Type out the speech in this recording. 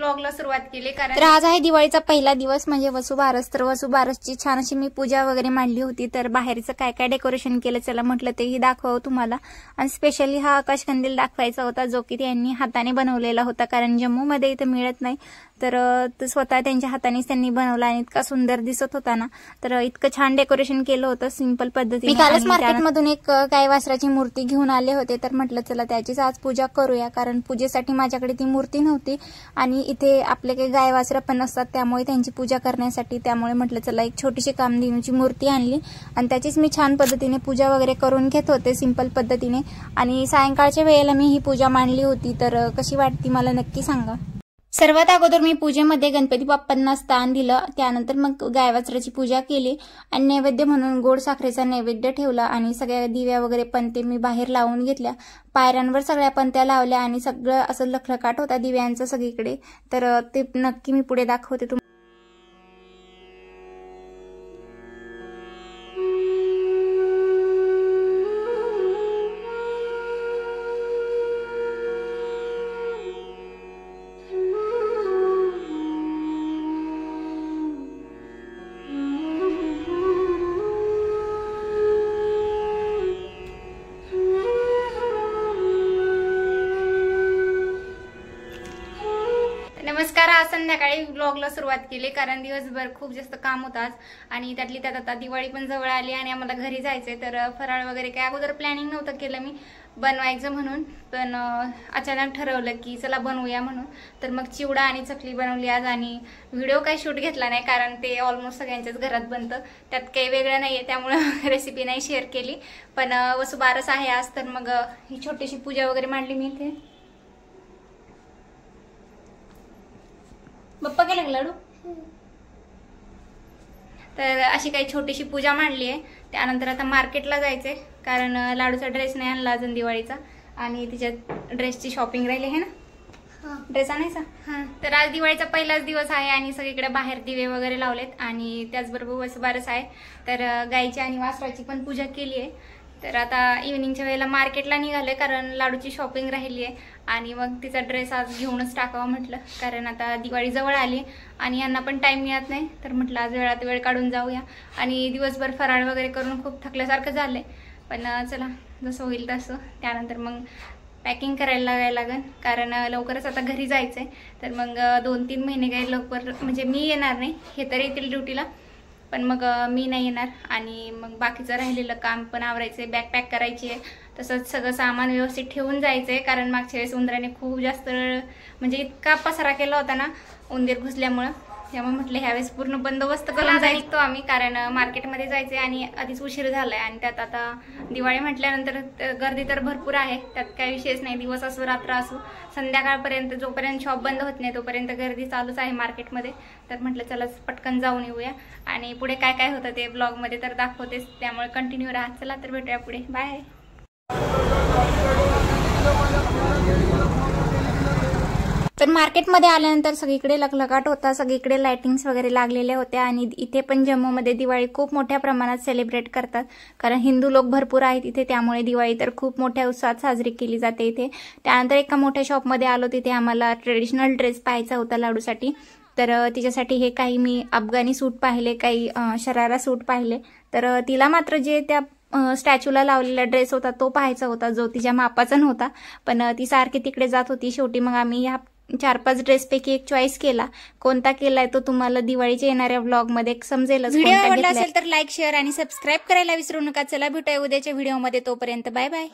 व्लॉगला सुरुवात केली कारण तर आज आहे दिवाळीचा पहिला दिवस म्हणजे वसुबारस। तर वसुबारसची छान अशी मी पूजा वगैरे मांडली होती। तर बाहेरचं काय काय डेकोरेशन केलं चला म्हटलं तेही दाखवू तुम्हाला। आणि स्पेशली हा आकाश कंदील दाखवायचा होता जो की त्यांनी हाताने बनवलेला होता, कारण जम्मूमध्ये इथं मिळत नाही। तर स्वतः त्यांच्या हातानेच त्यांनी बनवला आणि इतका सुंदर दिसत होता ना। तर इतकं छान डेकोरेशन केलं होतं सिंपल पद्धतीने। मी कालच मार्केटमधून एक गाय वासराची मूर्ती घेऊन आले होते, तर म्हटलं चला त्याचीच आज पूजा करूया, कारण पूजेसाठी माझ्याकडे ती मूर्ती नव्हती आणि इथे आपले काही गाय वासरं पण असतात त्यामुळे त्यांची पूजा करण्यासाठी, त्यामुळे म्हटलं चला एक छोटीशी कामधेनूची मूर्ती आणली आणि त्याचीच मी छान पद्धतीने पूजा वगैरे करून घेत होते सिंपल पद्धतीने। आणि सायंकाळच्या वेळेला मी ही पूजा मांडली होती, तर कशी वाटती मला नक्की सांगा। सर्वात अगोदर मी पूजेमध्ये गणपती बाप्पांना स्थान दिलं, त्यानंतर मग गाय वासराची पूजा केली आणि नैवेद्य म्हणून गोड साखरेचा नैवेद्य ठेवला आणि सगळ्या दिव्या वगैरे पणते मी बाहेर लावून घेतल्या। पायऱ्यांवर सगळ्या पणत्या लावल्या आणि सगळं असं लखलखाट होता दिव्यांचं सगळीकडे। तर ते नक्की मी पुढे दाखवते तुम्हाला। नमस्कार। आज संध्याकाळी व्लॉगला सुरुवात केली कारण दिवसभर खूप जास्त काम होतं आज आणि त्यातली त्यात आता दिवाळी पण जवळ आली आणि आम्हाला घरी जायचंय। तर फराळ वगैरे काय अगोदर प्लॅनिंग नव्हतं केलं मी बनवायचं म्हणून, पण अचानक ठरवलं की चला बनवूया म्हणून। तर मग चिवडा आणि चकली बनवली आज आणि व्हिडिओ काही शूट घेतला नाही कारण ते ऑलमोस्ट सगळ्यांच्याच घरात बनतं, त्यात काही वेगळं नाहीये त्यामुळे रेसिपी नाही शेअर केली। पण वसुबारस आहे आज, तर मग ही छोटीशी पूजा वगैरे मांडली मी इथे। बप्पा काय लागला लाडू? तर अशी काही छोटीशी पूजा मांडली आहे। त्यानंतर आता मार्केटला जायचंय कारण लाडूचा ड्रेस नाही आणला अजून दिवाळीचा आणि तिच्या ड्रेसची शॉपिंग राहिली आहे ना, ड्रेस आणायचा। तर आज दिवाळीचा पहिलाच दिवस आहे आणि सगळीकडे बाहेर दिवे वगैरे लावलेत आणि त्याचबरोबर वसुबारस आहे। तर गायची आणि वासराची पण पूजा केली आहे। तर आता इव्हिनिंगच्या वेळेला मार्केटला निघाले कारण लाडूची शॉपिंग राहिली आहे आणि मग तिचा ड्रेस आज घेऊनच टाकावा म्हटलं, कारण आता दिवाळी जवळ आली आणि यांना पण टाइम मिळत नाही। तर म्हटलं आज वेळात वेळ काढून जाऊया आणि दिवसभर फराळ वगैरे करून खूप थकल्यासारखं झालंय, पण चला जसं होईल तसं। त्यानंतर मग पॅकिंग करायला लागेल कारण लवकरच आता घरी जायचंय। तर मग 2-3 महिने काही लवकर म्हणजे मी येणार नाही, हे तर येतील ड्युटीला पण मग मी नाही येणार आणि मग बाकीचं राहिलेलं काम पण आवरायचंय, बॅग पॅक करायची आहे, तसंच सगळं सामान व्यवस्थित ठेवून जायचंय कारण मागच्या वेळेस उंदराने खूप जास्त म्हणजे इतका पसारा केला होता ना उंदीर घुसल्यामुळं, त्यामुळे म्हटलं ह्यावेळेस पूर्ण बंदोबस्त करून जायचो आम्ही कारण मार्केटमध्ये जायचंय आणि आधीच उशीर झालाय आणि त्यात आता दिवाळी म्हटल्यानंतर गर्दी तर भरपूर आहे, त्यात काही विषयच नाही। दिवस असो रात्र असो संध्याकाळपर्यंत जोपर्यंत शॉप बंद होत नाही तोपर्यंत गर्दी चालूच आहे मार्केटमध्ये। तर म्हटलं चला पटकन जाऊन येऊया आणि पुढे काय काय होतं ते ब्लॉगमध्ये तर दाखवतेच, त्यामुळे कंटिन्यू राहा। चला तर भेटूया पुढे, बाय। तर मार्केटमध्ये आल्यानंतर सगळीकडे लखलखाट होता, सगळीकडे लाइटिंग्स वगैरे लागलेल्या होत्या आणि इथे पण जम्मूमध्ये दिवाळी खूप मोठ्या प्रमाणात सेलिब्रेट करतात कारण हिंदू लोक भरपूर आहेत इथे, त्यामुळे दिवाळी तर खूप मोठ्या उत्साहात साजरी केली जाते इथे। त्यानंतर एका मोठ्या शॉपमध्ये आलो, तिथे आम्हाला ट्रेडिशनल ड्रेस पाहायचा होता लाडूसाठी। तर तिच्यासाठी हे काही मी अफगाणी सूट पाहिले, काही शरारा सूट पाहिले। तर तिला मात्र जे त्या स्टॅच्यूला लावलेला ड्रेस होता तो पाहायचा होता जो तिच्या मापाचा नव्हता, पण ती सारखी तिकडे जात होती। शेवटी मग आम्ही ह्या 4-5 ड्रेसपैकी एक चॉईस केला, कोणता केलाय तो तुम्हाला दिवाळीच्या येणाऱ्या व्लॉगमध्ये समजेलच। व्हिडिओ आवडला असेल तर लाईक शेअर आणि सबस्क्राईब करायला विसरू नका। चला भेटूया उद्याच्या व्हिडिओमध्ये, तोपर्यंत बाय बाय।